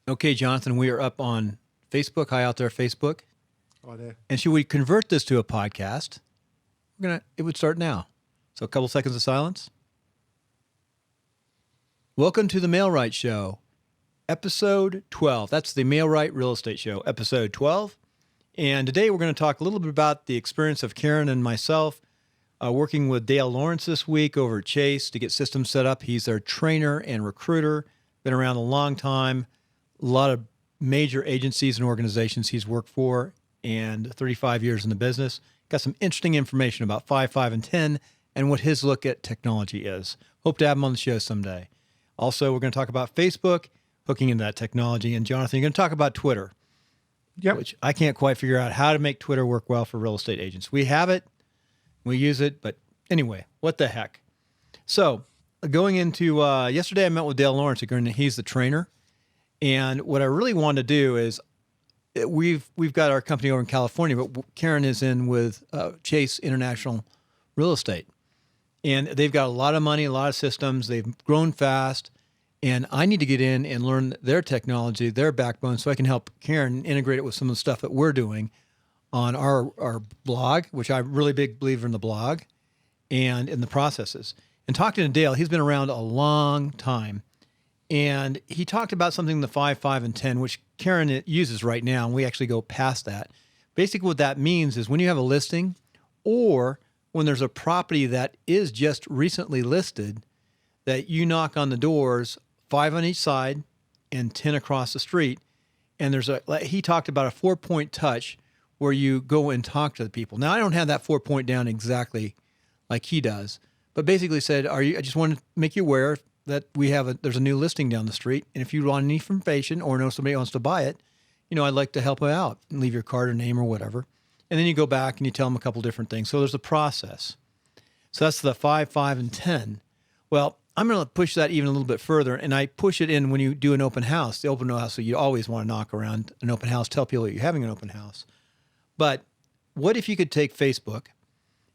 Okay, Jonathan, we are up on Facebook. Hi out there, Facebook. Hi there. And should we convert this to a podcast? It would start now. So a couple seconds of silence. Welcome to the Mailrite Show, episode 12. That's the Mailrite Real Estate Show, episode 12. And today we're going to talk a little bit about the experience of Karen and myself working with Dale Lawrence this week over at Chase to get systems set up. He's their trainer and recruiter, been around a long time. A lot of major agencies and organizations he's worked for, and 35 years in the business. Got some interesting information about 5, 5, and 10 and what his look at technology is. Hope to have him on the show someday. Also, we're going to talk about Facebook, hooking into that technology. And Jonathan, you're going to talk about Twitter, which I can't quite figure out how to make Twitter work well for real estate agents. We have it, we use it, but anyway, what the heck? So going into yesterday, I met with Dale Lawrence. He's the trainer. And what I really want to do is we've got our company over in California, but Karen is in with Chase International Real Estate. And they've got a lot of money, a lot of systems. They've grown fast. And I need to get in and learn their technology, their backbone, so I can help Karen integrate it with some of the stuff that we're doing on our blog, which I'm a really big believer in the blog, and in the processes. And talking to Dale, he's been around a long time. And he talked about something in the 5, 5, and 10, which Karen uses right now, and we actually go past that. Basically, what that means is when you have a listing or when there's a property that is just recently listed, that you knock on the doors, 5 on each side and 10 across the street. And he talked about a 4-point touch where you go and talk to the people. Now, I don't have that 4-point down exactly like he does, but basically said, I just want to make you aware that there's a new listing down the street. And if you want any information or know somebody wants to buy it, I'd like to help them out and leave your card or name or whatever. And then you go back and you tell them a couple different things. So there's a process. So that's the 5, 5, and 10. Well, I'm going to push that even a little bit further. And I push it in when you do an open house, the open house. So you always want to knock around an open house, tell people that you're having an open house. But what if you could take Facebook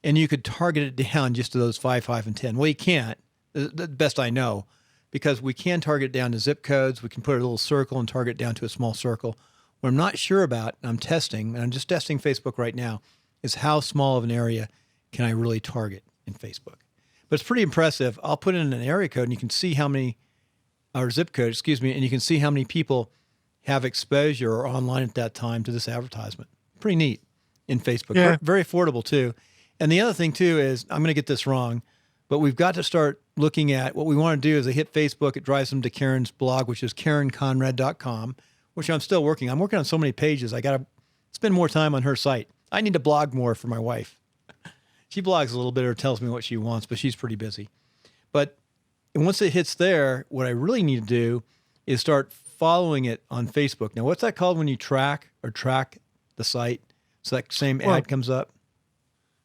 and you could target it down just to those 5, 5, and 10? Well, you can't. The best I know, because we can target down to zip codes. We can put a little circle and target down to a small circle. What I'm not sure about, and I'm testing, and I'm just testing Facebook right now, is how small of an area can I really target in Facebook. But it's pretty impressive. I'll put in an area code and you can see or zip code, and you can see how many people have exposure or online at that time to this advertisement. Pretty neat in Facebook. Yeah. Very affordable too. And the other thing too is, I'm going to get this wrong, but we've got to start looking at what we want to do is they hit Facebook. It drives them to Karen's blog, which is KarenConrad.com, which I'm still working. I'm working on so many pages. I got to spend more time on her site. I need to blog more for my wife. She blogs a little bit or tells me what she wants, but she's pretty busy. But once it hits there, what I really need to do is start following it on Facebook. Now, what's that called when you track the site so that same ad comes up?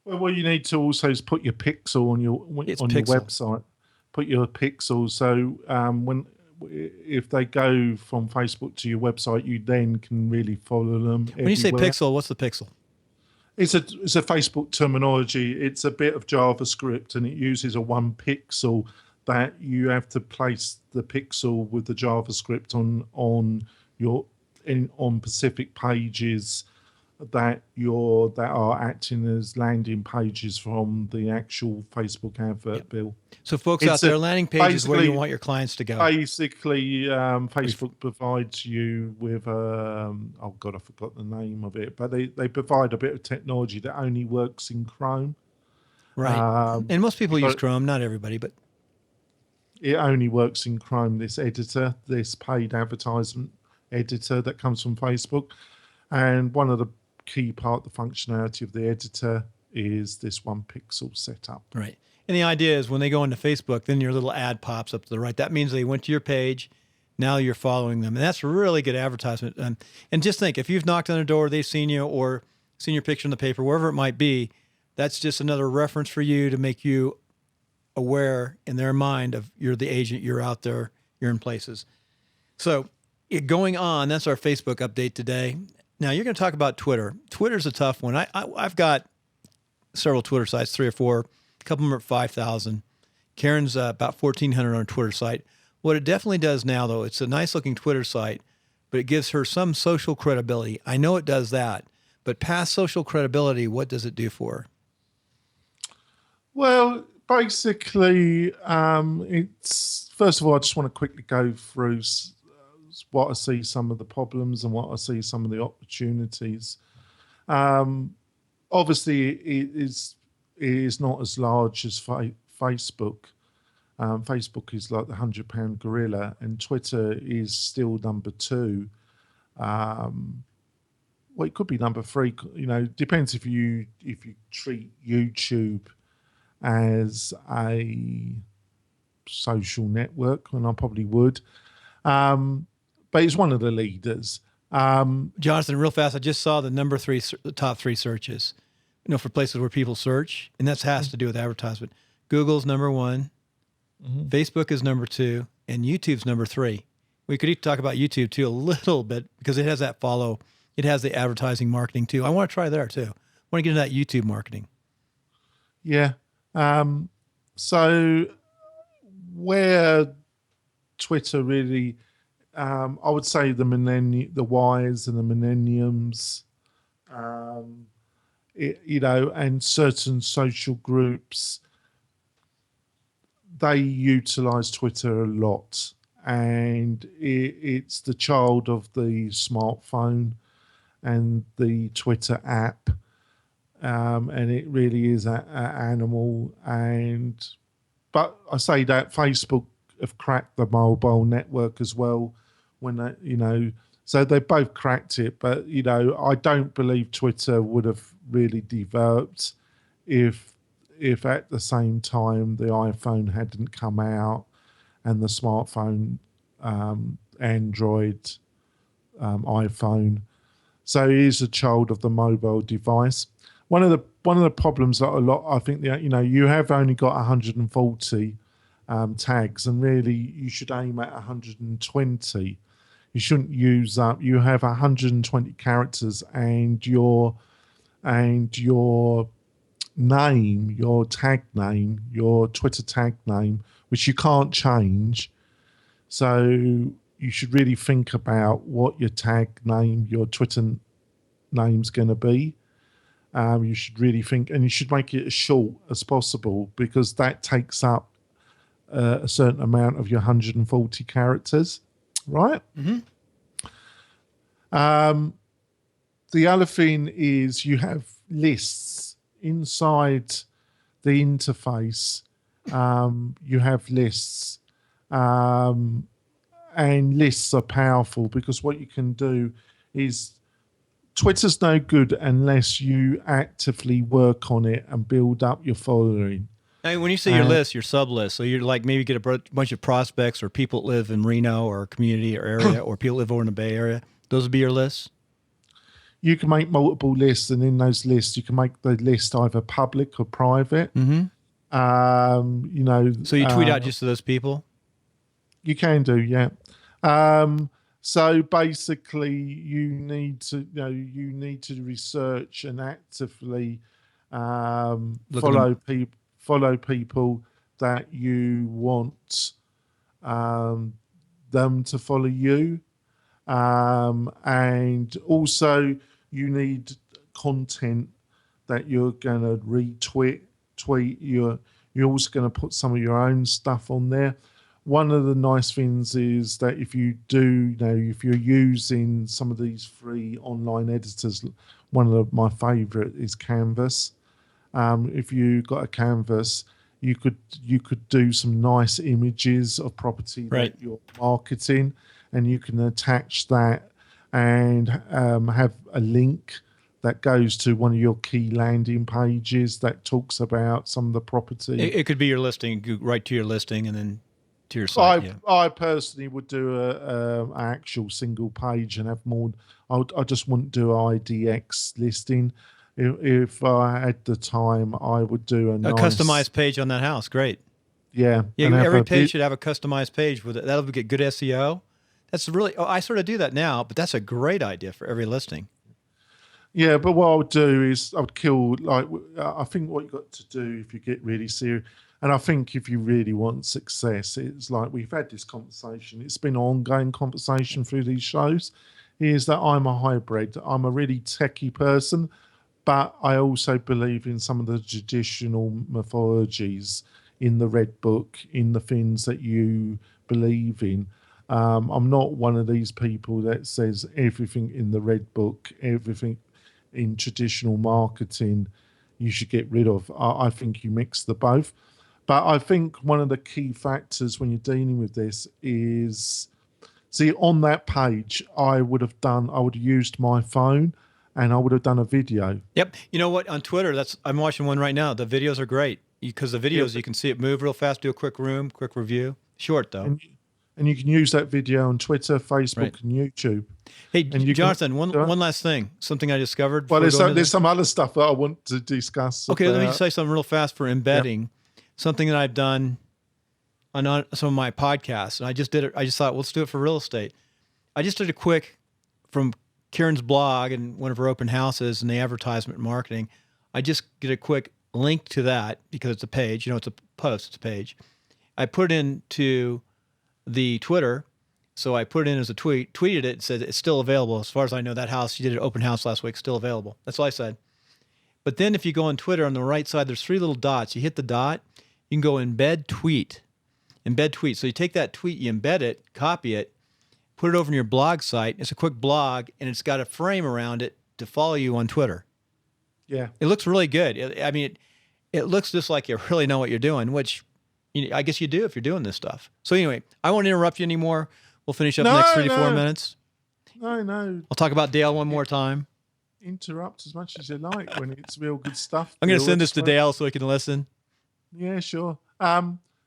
Well, what you need to also is put your pixel on your website. Put your pixel so if they go from Facebook to your website, you then can really follow them. When you say pixel, what's the pixel? It's a Facebook terminology. It's a bit of JavaScript, and it uses a 1 pixel that you have to place the pixel with the JavaScript on specific pages that are acting as landing pages from the actual Facebook advert bill. So folks out there, landing pages where you want your clients to go. Basically, Facebook provides you with, I forgot the name of it, but they provide a bit of technology that only works in Chrome. Right. And most people use Chrome, not everybody, but it only works in Chrome, this editor, this paid advertisement editor that comes from Facebook. And one of the key part, the functionality of the editor, is this 1 pixel setup. Right. And the idea is when they go into Facebook, then your little ad pops up to the right. That means they went to your page. Now you're following them. And that's really good advertisement. And just think, if you've knocked on their door, they've seen you or seen your picture in the paper, wherever it might be, that's just another reference for you to make you aware in their mind of you're the agent, you're out there, you're in places. So going on, that's our Facebook update today. Now you're going to talk about Twitter. Twitter's a tough one. I've got several Twitter sites, 3 or 4. A couple of them are 5,000. Karen's about 1,400 on her Twitter site. What it definitely does now, though, it's a nice looking Twitter site, but it gives her some social credibility. I know it does that, but past social credibility, what does it do for her? Well, basically, it's first of all, I just want to quickly go through what I see some of the problems and what I see some of the opportunities. Um, Obviously, it is not as large as Facebook. Facebook is like the £100 gorilla, and Twitter is still number two. Um, well, it could be number three. You know, depends if you treat YouTube as a social network, and I probably would. But it's one of the leaders. Jonathan, real fast, I just saw the the top three searches, for places where people search, and that has to do with advertisement. Google's number one, Facebook is number two, and YouTube's number three. We could talk about YouTube too a little bit because it has that follow. It has the advertising marketing too. I want to try there too. I want to get into that YouTube marketing. Yeah. So where Twitter really, I would say the Ys and the millenniums, and certain social groups, they utilize Twitter a lot, and it's the child of the smartphone and the Twitter app. And it really is an animal. But I say that Facebook have cracked the mobile network as well. So they both cracked it. But I don't believe Twitter would have really developed if at the same time the iPhone hadn't come out and the smartphone, Android, iPhone. So it is a child of the mobile device. One of the problems that I think that you have only got 140 tags, and really you should aim at 120. You shouldn't use up. You have 120 characters, and your name, your tag name, your Twitter tag name, which you can't change. So you should really think about what your tag name, your Twitter name's going to be. You should really think, and you should make it as short as possible, because that takes up a certain amount of your 140 characters, right? Mm-hmm. The other thing is you have lists inside the interface. You have lists, and lists are powerful because what you can do is Twitter's no good unless you actively work on it and build up your following. And when you say your list, your sub list, so you're like maybe get a bunch of prospects or people that live in Reno or community or area, or people live over in the Bay Area. Those would be your lists. You can make multiple lists, and in those lists, you can make the list either public or private. Mm-hmm. So you tweet out just to those people. You can do, yeah. So basically, you need to research and actively follow people that you want them to follow you, and also you need content that you're going to tweet. You're also going to put some of your own stuff on there. One of the nice things is that if you're using some of these free online editors, my favorite is Canvas. If you got a Canvas, you could do some nice images of property that you're marketing, and you can attach that and have a link that goes to one of your key landing pages that talks about some of the property. It could be your listing, right to your listing, and then to your site. I personally would do an actual single page and have more. I just wouldn't do IDX listing. If I had the time, I would do a customized page on that house. Great. Yeah. Every page should have a customized page with it. That'll get good SEO. That's really. I sort of do that now, but that's a great idea for every listing. Yeah, but what I would do is I would kill. I think what you got to do if you get really serious, And I think if you really want success, it's like we've had this conversation. It's been an ongoing conversation through these shows. Is that I'm a hybrid. I'm a really techie person, but I also believe in some of the traditional mythologies in the Red Book, in the things that you believe in. I'm not one of these people that says everything in the Red Book, everything in traditional marketing, you should get rid of. I think you mix the both. But I think one of the key factors when you're dealing with this is, see, on that page, I would have used my phone and I would have done a video. Yep. You know what? On Twitter, I'm watching one right now. The videos are great because the videos, you can see it move real fast, do a quick quick review. Short, though. And you can use that video on Twitter, Facebook, and YouTube. Hey, Jonathan, one last thing. Something I discovered. Well, there's some other stuff that I want to discuss. Okay, let me just say something real fast for embedding. Yep. Something that I've done on some of my podcasts, and I just did it. I just thought, let's do it for real estate. I just did a quick from Karen's blog and one of her open houses and the advertisement marketing. I just did a quick link to that because it's a page. It's a post, it's a page. I put it into the Twitter. So I put it in as a tweeted it, and said it's still available. As far as I know, that house, she did an open house last week, still available. That's all I said. But then if you go on Twitter, on the right side, there's 3 little dots. You hit the dot, you can go embed tweet. Embed tweet. So you take that tweet, you embed it, copy it, put it over in your blog site. It's a quick blog, and it's got a frame around it to follow you on Twitter. Yeah. It looks really good. It looks just like you really know what you're doing, which I guess you do if you're doing this stuff. So anyway, I won't interrupt you anymore. We'll finish up the next 3 to 4 minutes. No. I'll talk about Dale one more time. Interrupt as much as you like when it's real good stuff. I'm going to send this to Dale so he can listen. Yeah, sure.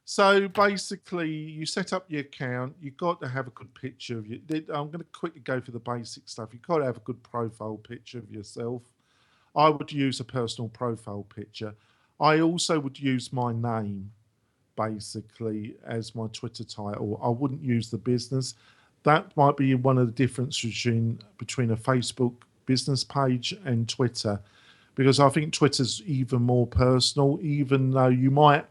So basically, you set up your account. You've got to have a good picture of you. I'm going to quickly go through the basic stuff. You've got to have a good profile picture of yourself. I would use a personal profile picture. I also would use my name, basically, as my Twitter title. I wouldn't use the business. That might be one of the differences between a Facebook business page and Twitter, because I think Twitter's even more personal, even though you might...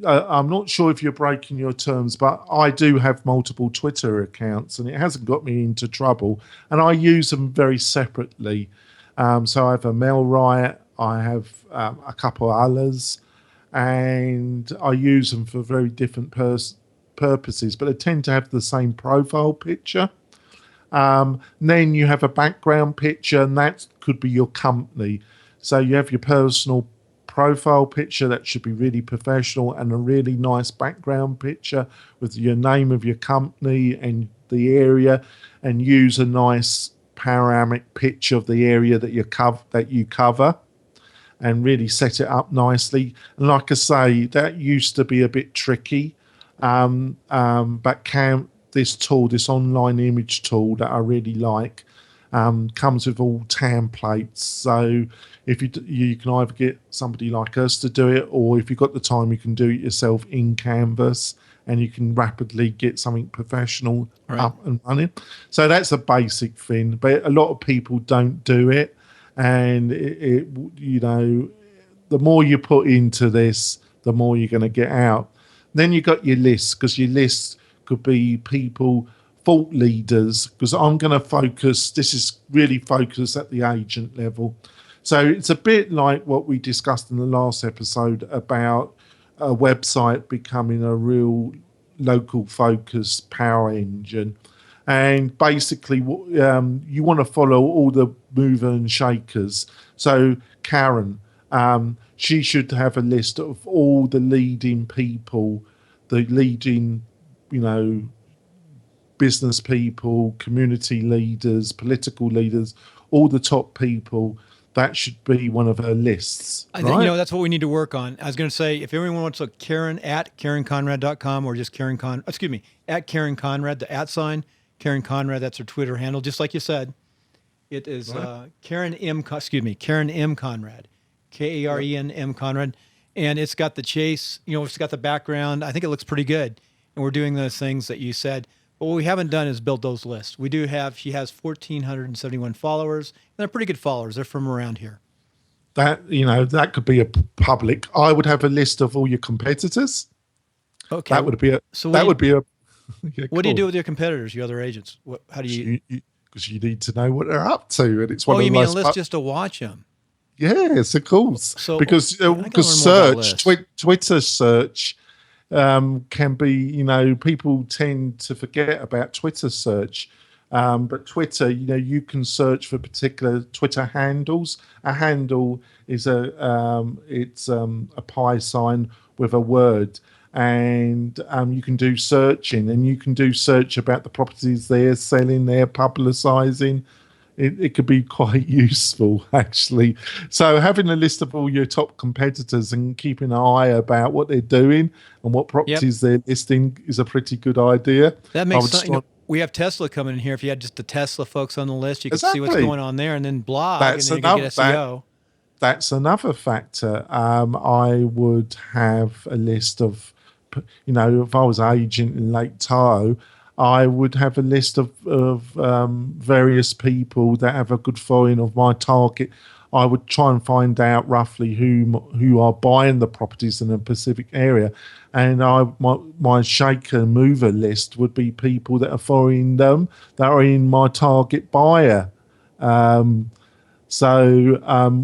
I'm not sure if you're breaking your terms, but I do have multiple Twitter accounts and it hasn't got me into trouble. And I use them very separately. So I have a Mel Riot, I have a couple of others, and I use them for very different purposes, but they tend to have the same profile picture. Then you have a background picture, and that could be your company. So you have your personal profile picture that should be really professional, and a really nice background picture with your name of your company and the area, and use a nice panoramic picture of the area that you cover, and really set it up nicely. And like I say, that used to be a bit tricky, but this online image tool that I really like, comes with all templates. So if you can either get somebody like us to do it, or if you've got the time, you can do it yourself in Canvas, and you can rapidly get something professional up and running. So that's a basic thing, but a lot of people don't do it. And the more you put into this, the more you're going to get out. Then you got your list, because your list could be people, thought leaders, because I'm going to focus, this is really focused at the agent level. So it's a bit like what we discussed in the last episode about a website becoming a real local focused power engine. And basically, you want to follow all the mover and shakers. So Karen, she should have a list of all the leading people, the leading, business people, community leaders, political leaders, all the top people. That should be one of her lists. I think, that's what we need to work on. I was going to say, if anyone wants to Karen at KarenConrad.com, or just at Karen Conrad, the @ sign, Karen Conrad, that's her Twitter handle. Just like you said, it is Karen M Conrad, Karen M Conrad. And it's got the chase, it's got the background. I think it looks pretty good. And we're doing those things that you said. But what we haven't done is build those lists. She has 1,471 followers, and they're pretty good followers. They're from around here. That, that could be a public. I would have a list of all your competitors. Okay. That would be a. So that would be a. Yeah, what do you do with your competitors, your other agents? How do you? Because you need to know what they're up to, and it's one Oh, of you the mean a most. list just to watch them? Yes, of course. So because I gotta learn more about search, lists. Twitter search can be, people tend to forget about Twitter search. But Twitter, you can search for particular Twitter handles. A handle is a pi sign with a word, and you can do searching, and you can do search about the properties they're selling, they're publicising. It could be quite useful, actually. So having a list of all your top competitors and keeping an eye about what they're doing and what properties they're listing is a pretty good idea. That makes sense. We have Tesla coming in here. If you had just the Tesla folks on the list, you could see what's going on there, and then blog, and then you could get SEO. That's another factor. I would have a list of, if I was an agent in Lake Tahoe, I would have a list of various people that have a good following of my target. I would try and find out roughly who are buying the properties in a specific area, and my shaker mover list would be people that are following them that are in my target buyer. So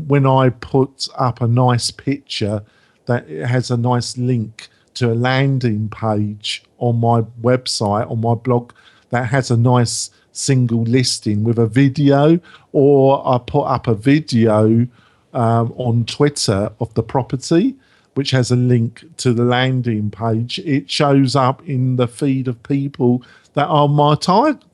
when I put up a nice picture that it has a nice link to a landing page on my website, on my blog, that has a nice single listing with a video, or I put up a video on Twitter of the property, which has a link to the landing page, it shows up in the feed of people that are my target.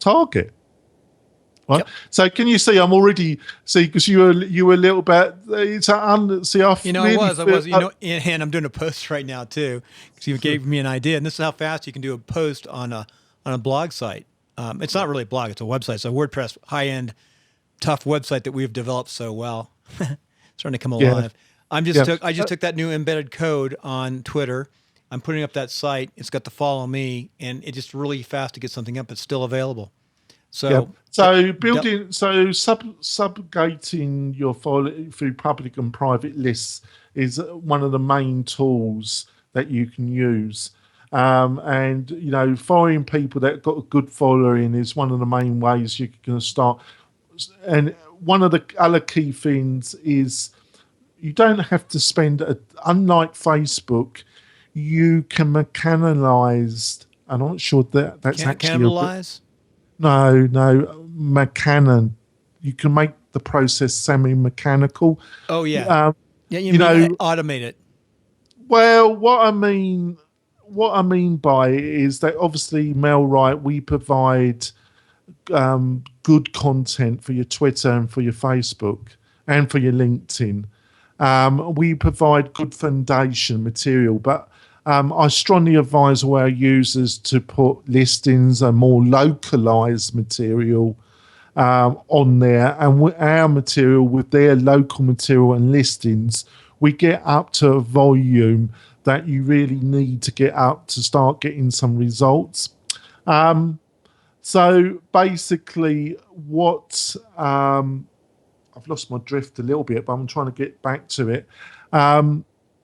Right. Yep. So can you see I'm already because you were a little bit it's I really I was and I'm doing a post right now too, because you gave me an idea, and this is how fast you can do a post on a blog site. It's not really a blog, it's a website. It's a WordPress high-end tough website that we've developed so well. Starting to come alive. I just took that new embedded code on Twitter. I'm putting up that site. It's got the follow me, and it's just really fast to get something up. It's still available. So subgating your follow through public and private lists is one of the main tools that you can use. And following people that got a good following is one of the main ways you can start. And one of the other key things is you don't have to spend unlike Facebook, you can mechanize. I'm not sure that's actually cannibalize. No, mechanic. You can make the process semi-mechanical. Oh yeah, you mean automate it. Well, what I mean by it is that obviously, MailRight, we provide good content for your Twitter and for your Facebook and for your LinkedIn. We provide good foundation material, but I strongly advise all our users to put listings and more localized material on there. And with our material, with their local material and listings, we get up to a volume that you really need to get up to start getting some results. So basically what I've lost my drift a little bit, but I'm trying to get back to it.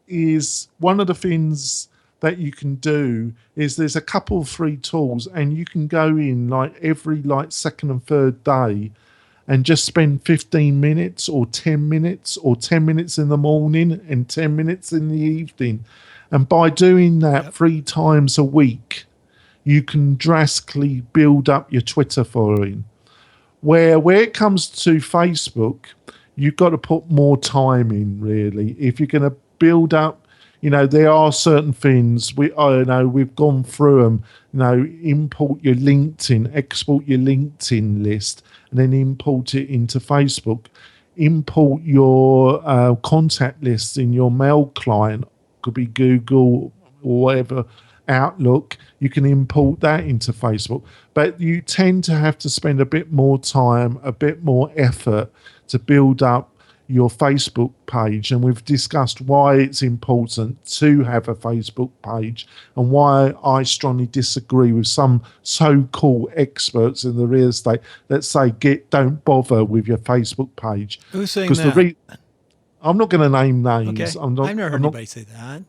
Is one of the things that you can do is there's a couple of free tools, and you can go in every second and third day and just spend 15 minutes or 10 minutes or 10 minutes in the morning and 10 minutes in the evening. And by doing that 3 times a week, you can drastically build up your Twitter following. Where it comes to Facebook, you've got to put more time in, really. If you're going to build up, there are certain things we've gone through them. Import your LinkedIn, export your LinkedIn list, and then import it into Facebook. Import your contact lists in your mail client, could be Google or whatever, Outlook. You can import that into Facebook, but you tend to have to spend a bit more time, a bit more effort to build up your Facebook page. And we've discussed why it's important to have a Facebook page and why I strongly disagree with some so-called experts in the real estate that say don't bother with your Facebook page. Who's saying that? I'm not going to name Okay. names. I'm not. I've never heard I'm not anybody say that.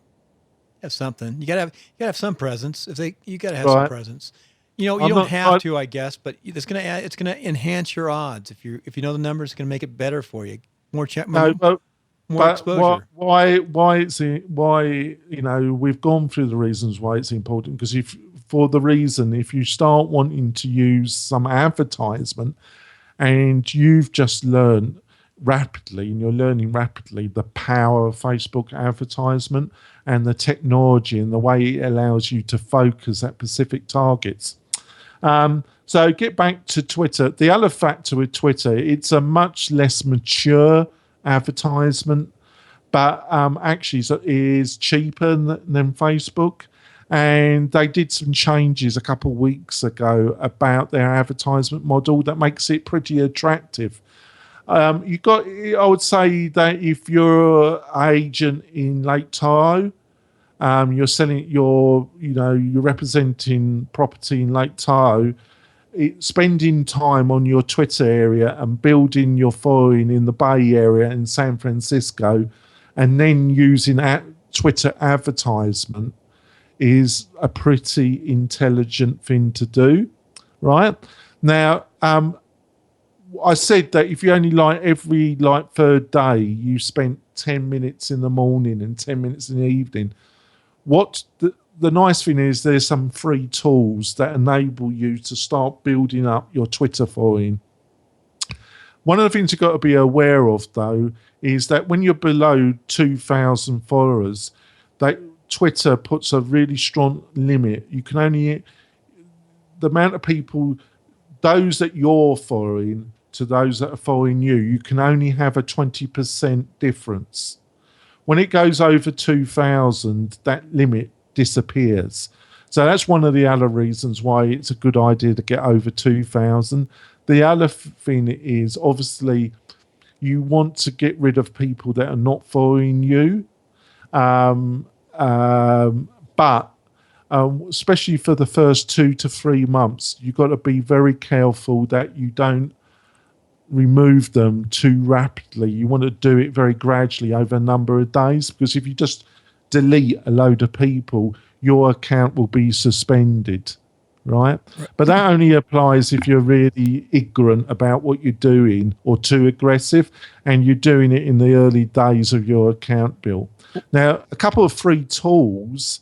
Have something. You gotta have some presence. You gotta have some right. presence. You I'm don't not. have to, I guess, but it's gonna enhance your odds. If you know the numbers, it's gonna make it better for you. No, More but exposure. why we've gone through the reasons why it's important, because if you start wanting to use some advertisement and you've just learned rapidly and you're learning rapidly the power of Facebook advertisement and the technology and the way it allows you to focus at specific targets. So get back to Twitter. The other factor with Twitter, it's a much less mature advertisement, but actually is cheaper than Facebook. And they did some changes a couple of weeks ago about their advertisement model that makes it pretty attractive. I would say that if you're an agent in Lake Tahoe, you're selling you're representing property in Lake Tahoe, spending time on your Twitter area and building your following in the Bay Area and San Francisco, and then using Twitter advertisement is a pretty intelligent thing to do, right? Now, I said that if you only every third day you spent 10 minutes in the morning and 10 minutes in the evening, the nice thing is there's some free tools that enable you to start building up your Twitter following. One of the things you've got to be aware of, though, is that when you're below 2,000 followers, that Twitter puts a really strong limit. You can only, the amount of people, those that you're following to those that are following you, you can only have a 20% difference. When it goes over 2,000, that limit disappears. So that's one of the other reasons why it's a good idea to get over 2,000. The other thing is, obviously, you want to get rid of people that are not following you. But especially for the first 2 to 3 months, you've got to be very careful that you don't remove them too rapidly. You want to do it very gradually over a number of days, because if you just delete a load of people, your account will be suspended, right? But that only applies if you're really ignorant about what you're doing or too aggressive, and you're doing it in the early days of your account build. Now, a couple of free tools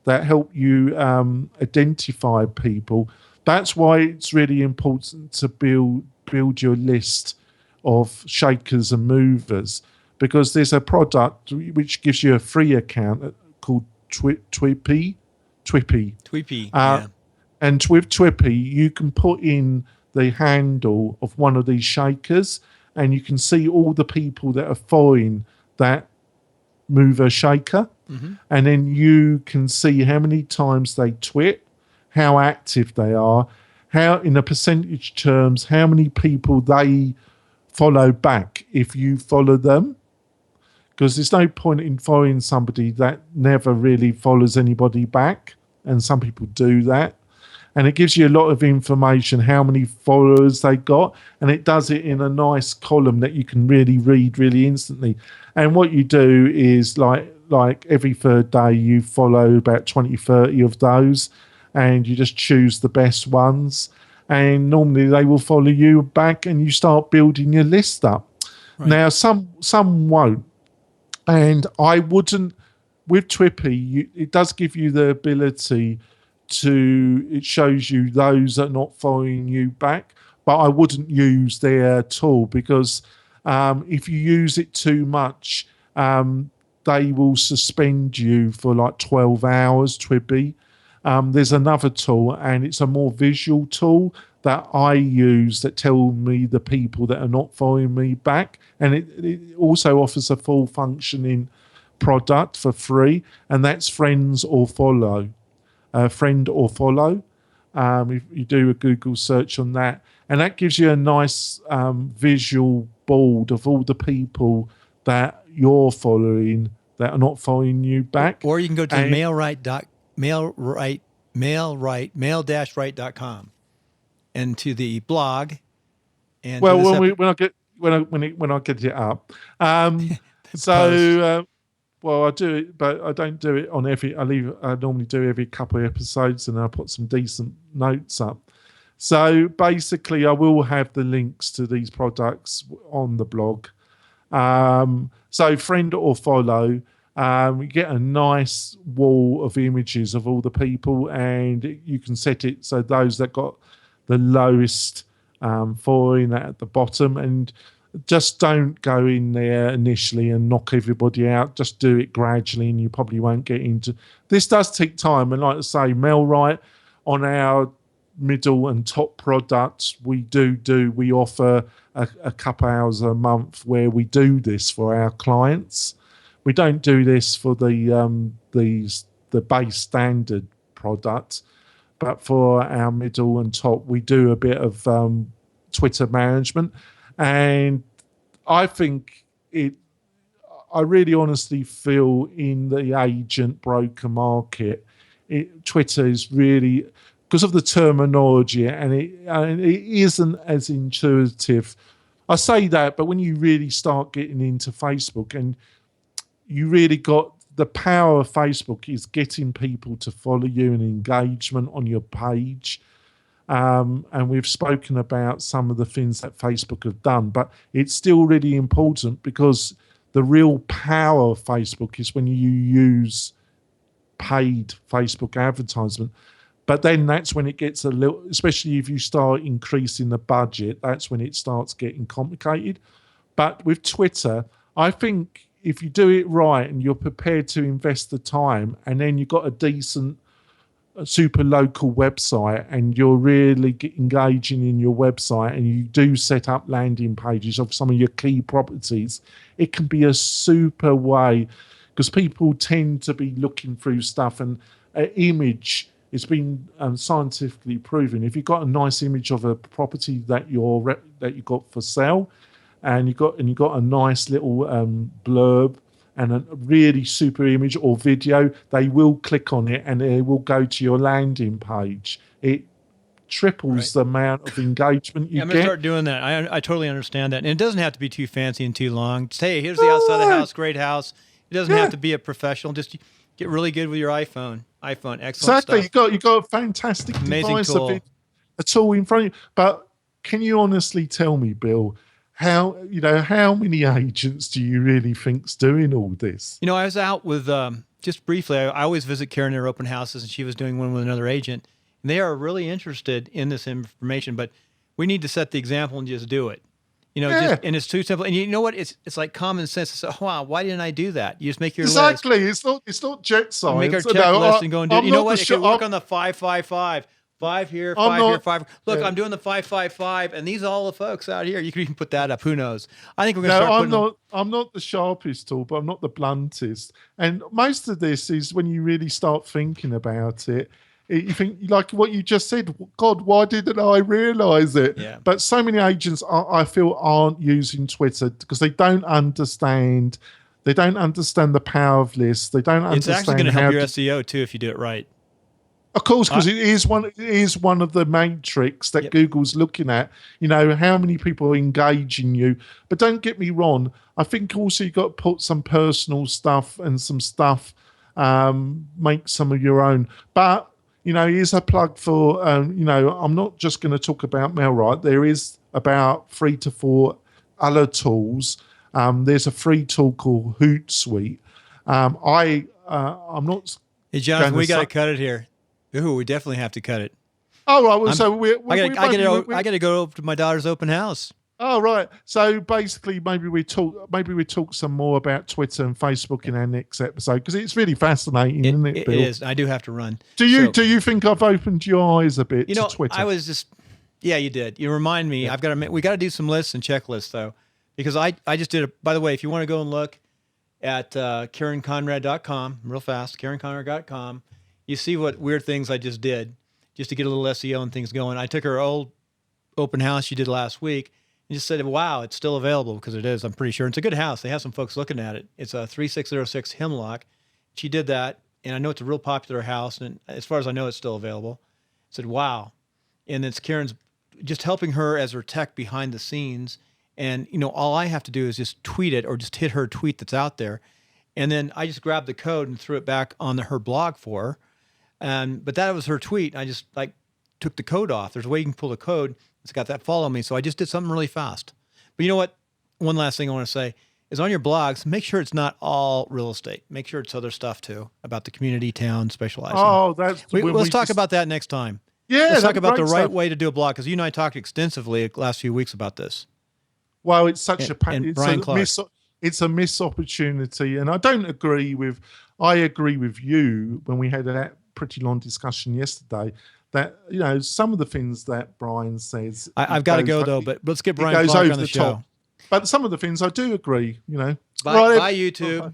that help you identify people. That's why it's really important to build your list of shakers and movers, because there's a product which gives you a free account called Twippy. Yeah. And with Twippy, you can put in the handle of one of these shakers, and you can see all the people that are following that mover shaker. Mm-hmm. And then you can see how many times they tweet, how active they are, how in the percentage terms, how many people they follow back if you follow them. Because there's no point in following somebody that never really follows anybody back. And some people do that. And it gives you a lot of information, how many followers they got. And it does it in a nice column that you can really read really instantly. And what you do is like every third day, you follow about 20, 30 of those, and you just choose the best ones. And normally they will follow you back, and you start building your list up. Right. Now, some won't. And I wouldn't, with Twippy, it does give you the ability it shows you those that are not following you back, but I wouldn't use their tool, because if you use it too much, they will suspend you for like 12 hours, Twippy. There's another tool, and it's a more visual tool that I use that tell me the people that are not following me back. And it also offers a full functioning product for free, and that's Friends or Follow. Friend or Follow. If you do a Google search on that, and that gives you a nice visual board of all the people that you're following that are not following you back. Or you can go to mail-right.com and to the blog. And well, when I get it up, So, well, I do it, but I don't do it on every. I normally do every couple of episodes, and I put some decent notes up. So basically, I will have the links to these products on the blog. So friend or follow. You get a nice wall of images of all the people, and you can set it so those that got the lowest following at the bottom, and just don't go in there initially and knock everybody out. Just do it gradually, and you probably won't get into. This does take time, and like I say, MailRite on our middle and top products, we offer a couple hours a month where we do this for our clients. We don't do this for the base standard product, but for our middle and top, we do a bit of Twitter management, and I think I really honestly feel in the agent broker market, Twitter is really, because of the terminology, and it isn't as intuitive. I say that, but when you really start getting into Facebook, and you really got the power of Facebook is getting people to follow you and engagement on your page. And we've spoken about some of the things that Facebook have done, but it's still really important because the real power of Facebook is when you use paid Facebook advertisement. But then that's when it gets a little, especially if you start increasing the budget, that's when it starts getting complicated. But with Twitter, I think if you do it right and you're prepared to invest the time, and then you've got a decent, super local website, and you're really engaging in your website, and you do set up landing pages of some of your key properties, it can be a super way, because people tend to be looking through stuff, and an image, it's been scientifically proven. If you've got a nice image of a property that you got for sale, and you got a nice little blurb and a really super image or video, they will click on it and they will go to your landing page. It triples the amount of engagement you get. I'm going to start doing that. I totally understand that. And it doesn't have to be too fancy and too long. Just, hey, here's the outside of the house, great house. It doesn't have to be a professional. Just get really good with your iPhone. Excellent stuff. You got a fantastic amazing device tool. of it, a tool in front of you. But can you honestly tell me, Bill, how many agents do you really think's doing all this? I was out with just briefly. I always visit Karen at her open houses, and she was doing one with another agent. And they are really interested in this information, but we need to set the example and just do it. And it's too simple. And you know what? It's like common sense. It's, oh, wow, why didn't I do that? You just make your list. It's not jet science. Make our checklist and go and do it. You know what? It could work on the 555. 5 here, 5 here, 5. Look, I'm doing the 555, and these are all the folks out here. You can even put that up. Who knows? I think we're going to start putting I'm not the sharpest tool, but I'm not the bluntest. And most of this is when you really start thinking about it. You think, like what you just said, God, why didn't I realize it? Yeah. But so many agents, I feel, aren't using Twitter because they don't understand. They don't understand the power of lists. They don't understand. It's actually going to help your SEO too if you do it right. Of course, because it is one of the matrix that Google's looking at. How many people are engaging you. But don't get me wrong. I think also you've got to put some personal stuff and some stuff, make some of your own. But here's a plug for, I'm not just going to talk about MailRite. There is about 3 to 4 other tools. There's a free tool called Hootsuite. I'm not. Hey, Jonathan, we got to cut it here. Ooh, we definitely have to cut it. Oh, right. Well, I got to go to my daughter's open house. Oh, right. So basically, maybe we talk some more about Twitter and Facebook in our next episode because it's really fascinating, isn't it, Bill? It is. I do have to run. Do you think I've opened your eyes a bit to Twitter? I was just, you did. You remind me. Yeah. We got to do some lists and checklists though, because I just did it. By the way, if you want to go and look at KarenConrad.com, real fast, KarenConrad.com. You see what weird things I just did just to get a little SEO and things going. I took her old open house she did last week and just said, wow, it's still available because it is, I'm pretty sure. It's a good house. They have some folks looking at it. It's a 3606 Hemlock. She did that, and I know it's a real popular house, and as far as I know, it's still available. I said, wow. And it's Karen's just helping her as her tech behind the scenes And, all I have to do is just tweet it or just hit her tweet that's out there. And then I just grabbed the code and threw it back on her blog for her. But that was her tweet. I just took the code off. There's a way you can pull the code. It's got that follow me. So I just did something really fast. But you know what? One last thing I want to say is on your blogs, make sure it's not all real estate. Make sure it's other stuff too about the community, town, specializing. Oh, that's let's talk about that next time. Yeah, let's talk about the right stuff. way to do a blog, because you and I talked extensively the last few weeks about this. Well, it's such it's a missed opportunity, and I agree with you when we had that pretty long discussion yesterday. That some of the things that Brian says. I've got to go though, but let's get Brian Clark on the show. Top. But some of the things I do agree. Bye, YouTube.